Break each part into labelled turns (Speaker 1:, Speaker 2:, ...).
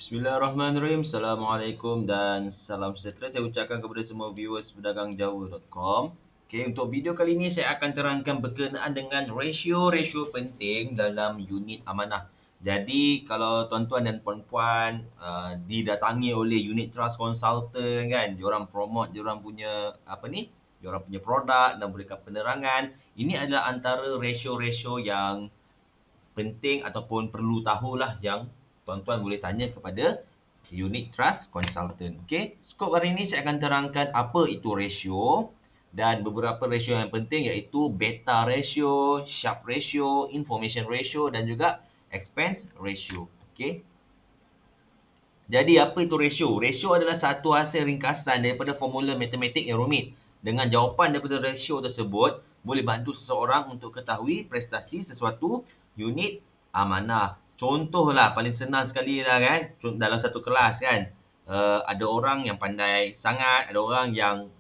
Speaker 1: Bismillahirrahmanirrahim. Assalamualaikum dan salam sejahtera saya ucapkan kepada semua viewers pedagangjawa.com. Okey, untuk video kali ini saya akan terangkan berkenaan dengan rasio-rasio penting dalam unit amanah. Jadi, kalau tuan-tuan dan puan-puan didatangi oleh unit trust consultant kan, diorang promote diorang punya diorang punya produk dan berikan penerangan. Ini adalah antara rasio-rasio yang penting ataupun perlu tahulah yang tuan-tuan boleh tanya kepada unit trust consultant. Okey, skop hari ini saya akan terangkan apa itu ratio dan beberapa ratio yang penting iaitu beta ratio, Sharpe ratio, information ratio dan juga expense ratio. Okey. Jadi apa itu ratio? Ratio adalah satu hasil ringkasan daripada formula matematik yang rumit. Dengan jawapan daripada ratio tersebut boleh bantu seseorang untuk ketahui prestasi sesuatu unit amanah. Contohlah paling senang sekali lah kan, dalam satu kelas kan. Ada orang yang pandai sangat, ada orang yang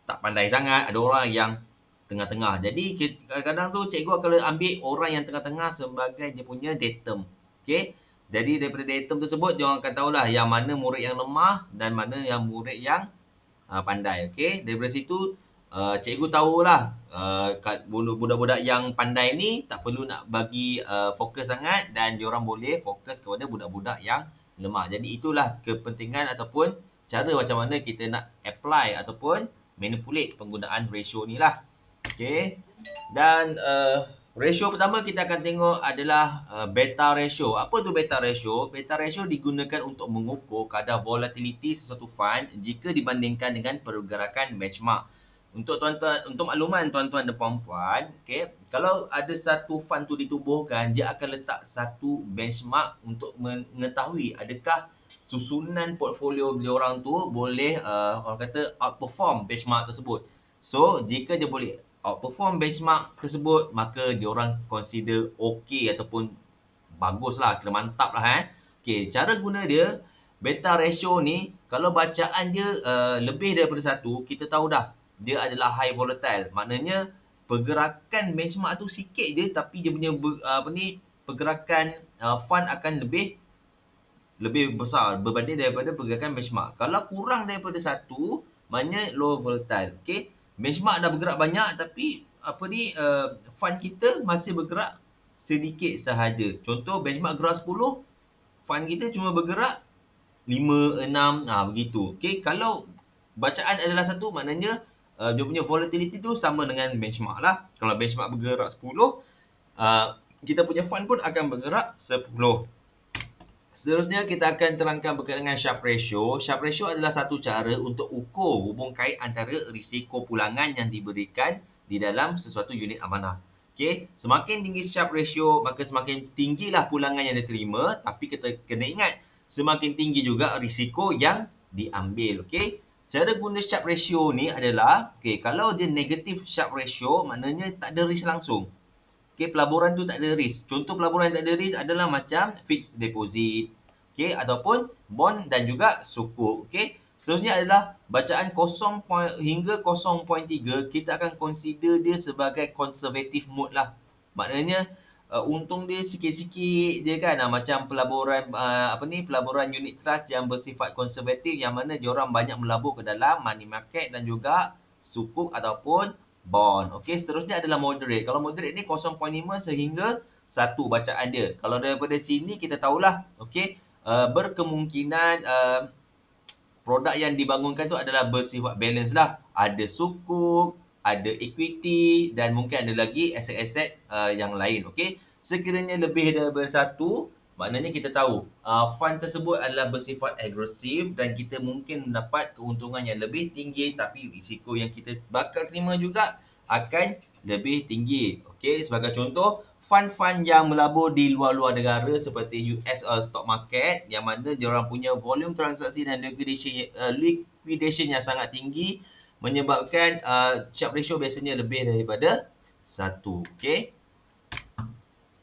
Speaker 1: tak pandai sangat, ada orang yang tengah-tengah. Jadi kadang-kadang tu cikgu akan ambil orang yang tengah-tengah sebagai dia punya datum. Okey. Jadi daripada datum tersebut dia orang akan tahulah yang mana murid yang lemah dan mana yang murid yang pandai. Okey. Daripada situ cikgu tahulah budak-budak yang pandai ni tak perlu nak bagi fokus sangat dan dia orang boleh fokus kepada budak-budak yang lemah. Jadi itulah kepentingan ataupun cara macam mana kita nak apply ataupun manipulate penggunaan ratio ni lah. Okey. Dan ratio pertama kita akan tengok adalah beta ratio. Apa tu beta ratio? Beta ratio digunakan untuk mengukur kadar volatility sesuatu fund jika dibandingkan dengan pergerakan benchmark. Untuk tuan-tuan, untuk makluman tuan-tuan dan puan-puan, okey, kalau ada satu fund tu ditubuhkan, dia akan letak satu benchmark untuk mengetahui adakah susunan portfolio dia orang tu boleh orang kata outperform benchmark tersebut. So, jika dia boleh outperform benchmark tersebut, maka dia orang consider okey ataupun baguslah, kira mantap lah. Okey, cara guna dia, beta ratio ni, kalau bacaan dia lebih daripada satu, kita tahu dah, dia adalah high volatile. Maknanya, pergerakan benchmark tu sikit je, tapi dia punya pergerakan fund akan lebih besar berbanding daripada pergerakan benchmark. Kalau kurang daripada satu, maknanya low volatile. Okey. Benchmark dah bergerak banyak tapi fund kita masih bergerak sedikit sahaja. Contoh benchmark gerak 10, fund kita cuma bergerak 5, 6, begitu. Okey, kalau bacaan adalah satu, maknanya dia punya volatility tu sama dengan benchmark lah. Kalau benchmark bergerak 10, kita punya fund pun akan bergerak 10. Seterusnya kita akan terangkan berkaitan dengan Sharpe ratio. Sharpe ratio adalah satu cara untuk ukur hubung kait antara risiko pulangan yang diberikan di dalam sesuatu unit amanah. Okey, semakin tinggi Sharpe ratio, maka semakin tinggilah pulangan yang diterima, tapi kita kena ingat semakin tinggi juga risiko yang diambil. Okey. Cara guna Sharpe ratio ni adalah, okey, kalau dia negatif Sharpe ratio, maknanya tak ada risk langsung. Okey, pelaburan tu tak ada risk. Contoh pelaburan yang tak ada risk adalah macam fixed deposit, okey, ataupun bond dan juga sukuk. Okey. Seterusnya adalah bacaan 0 hingga 0.3, kita akan consider dia sebagai conservative mode lah. Maknanya untung dia sikit-sikit je kan, macam pelaburan pelaburan unit trust yang bersifat konservatif, yang mana diorang banyak melabur ke dalam money market dan juga sukuk ataupun bond. Okey, seterusnya adalah moderate. Kalau moderate ni 0.5 sehingga 1 bacaan dia. Kalau daripada sini kita tahulah, okey, berkemungkinan produk yang dibangunkan tu adalah bersifat balance lah. Ada sukuk, ada equity dan mungkin ada lagi aset-aset yang lain. Okey, sekiranya lebih daripada 1, maknanya kita tahu fund tersebut adalah bersifat agresif dan kita mungkin mendapat keuntungan yang lebih tinggi, tapi risiko yang kita bakal terima juga akan lebih tinggi. Okey, sebagai contoh, fund-fund yang melabur di luar-luar negara seperti US stock market, yang mana diorang punya volume transaksi dan liquidation yang sangat tinggi, menyebabkan Sharpe ratio biasanya lebih daripada 1. Okey.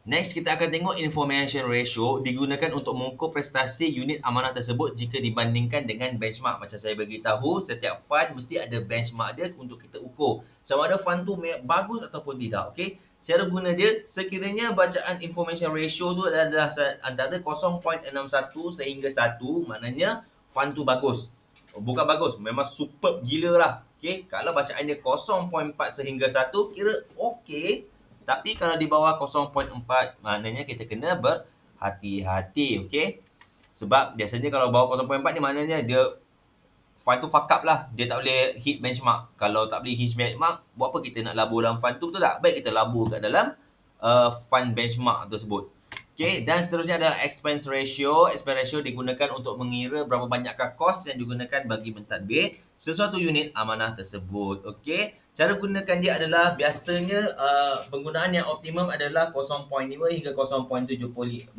Speaker 1: Next, kita akan tengok information ratio digunakan untuk mengukur prestasi unit amanah tersebut jika dibandingkan dengan benchmark. Macam saya beritahu, setiap fund mesti ada benchmark dia untuk kita ukur sama ada fund tu bagus ataupun tidak. Okey. cara guna dia, sekiranya bacaan information ratio tu adalah antara 0.61 sehingga 1, maknanya fund tu bagus. Bukan bagus, memang superb gila lah. Okay, kalau bacaan dia 0.4 sehingga 1, kira okey. Tapi kalau di bawah 0.4, maknanya kita kena berhati-hati. Okay, sebab biasanya kalau bawah 0.4 ni maknanya dia fund tu fuck up lah. Dia tak boleh hit benchmark. Kalau tak boleh hit benchmark, buat apa kita nak labur dalam fund tu, betul tak? Baik kita labur kat dalam fund benchmark tersebut. Okay, dan seterusnya adalah expense ratio. Expense ratio digunakan untuk mengira berapa banyakkah kos yang digunakan bagi mentadbir sesuatu unit amanah tersebut. Okay, cara gunakan dia adalah biasanya penggunaan yang optimum adalah 0.5 hingga 0.75%.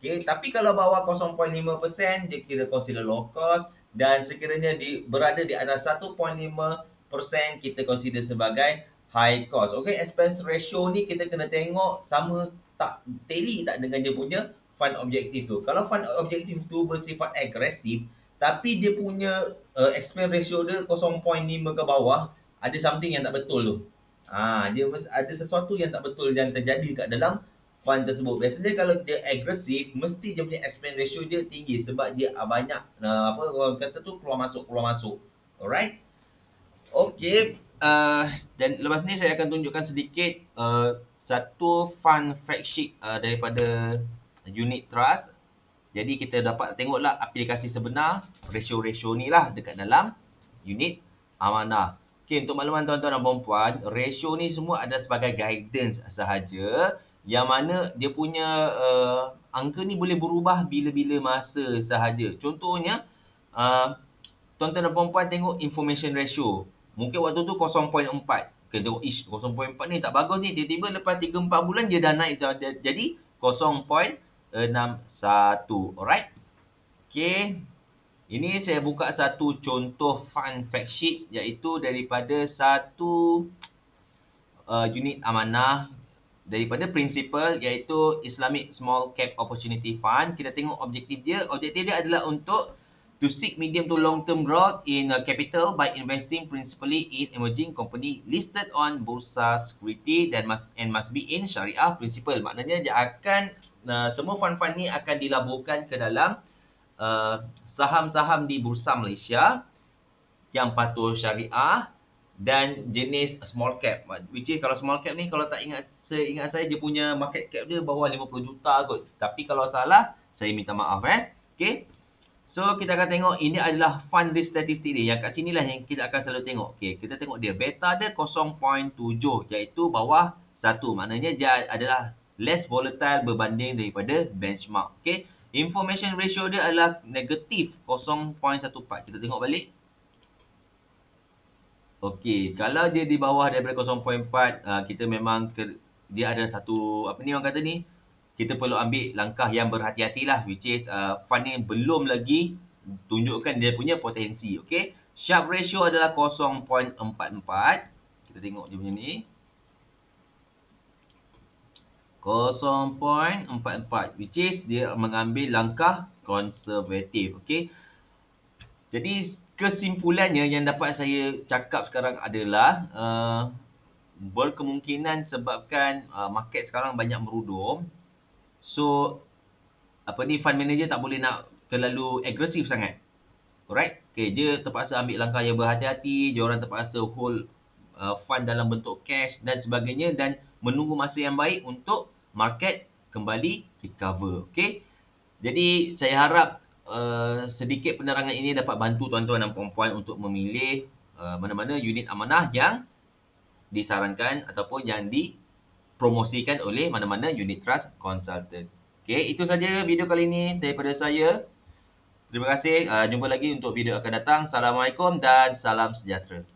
Speaker 1: Okay, tapi kalau bawah 0.5%, dia kira consider low cost. Dan sekiranya berada di atas 1.5%, kita consider sebagai high cost. Okay, expense ratio ni kita kena tengok sama tak, tally tak dengan dia punya fund objektif tu. Kalau fund objektif tu bersifat agresif, tapi dia punya expense ratio dia 0.5 ke bawah, ada something yang tak betul tu. Dia ada sesuatu yang tak betul yang terjadi kat dalam fund tersebut. Biasanya kalau dia agresif, mesti dia punya expense ratio dia tinggi sebab dia banyak orang kata tu keluar masuk. Alright? Okey, dan lepas ni saya akan tunjukkan sedikit satu fund fact sheet daripada unit trust. Jadi kita dapat tengoklah aplikasi sebenar ratio-ratio ni lah dekat dalam unit amanah. Okey, untuk makluman tuan-tuan dan puan-puan, ratio ni semua ada sebagai guidance sahaja, yang mana dia punya angka ni boleh berubah bila-bila masa sahaja. Contohnya, tuan-tuan dan puan-puan tengok information ratio. Mungkin waktu tu 0.4. Kita tengok, 0.4 ni tak bagus ni. Tiba-tiba lepas 3-4 bulan dia dah naik jadi 0.61. Alright? Okay. Ini saya buka satu contoh fund fact sheet, iaitu daripada satu unit amanah daripada principal, iaitu Islamic Small Cap Opportunity Fund. Kita tengok objektif dia. Objektif dia adalah untuk to seek medium to long term growth in capital by investing principally in emerging company listed on Bursa Security and must be in Syariah principle. Maknanya dia akan semua fund-fund ni akan dilaburkan ke dalam saham-saham di Bursa Malaysia yang patuh Syariah dan jenis small cap. Which is kalau small cap ni, kalau tak seingat saya, dia punya market cap dia bawah 50 juta kot. Tapi kalau salah, saya minta maaf Okay. So kita akan tengok ini adalah fund risk statistik dia. Yang kat sinilah yang kita akan selalu tengok. Okay, kita tengok dia. Beta dia 0.7, iaitu bawah 1. Maknanya dia adalah less volatile berbanding daripada benchmark. Okay. Information ratio dia adalah negatif 0.14. Kita tengok balik. Okey, kalau dia di bawah daripada 0.4, kita memang dia ada satu orang kata ni, kita perlu ambil langkah yang berhati-hatilah, which is fund ni belum lagi tunjukkan dia punya potensi. Okey, Sharpe ratio adalah 0.44. Kita tengok dia punya ni. 0.44, which is dia mengambil langkah konservatif. Okey. Jadi kesimpulannya yang dapat saya cakap sekarang adalah berkemungkinan sebabkan market sekarang banyak merudum. So fund manager tak boleh nak terlalu agresif sangat. Alright? Okay, dia terpaksa ambil langkah yang berhati-hati, dia orang terpaksa hold fund dalam bentuk cash dan sebagainya, dan menunggu masa yang baik untuk market kembali recover. Okay? Jadi saya harap sedikit penerangan ini dapat bantu tuan-tuan dan puan-puan untuk memilih mana-mana unit amanah yang disarankan ataupun yang dipromosikan oleh mana-mana unit trust consultant. Okey, itu saja video kali ini daripada saya. Terima kasih. Jumpa lagi untuk video akan datang. Assalamualaikum dan salam sejahtera.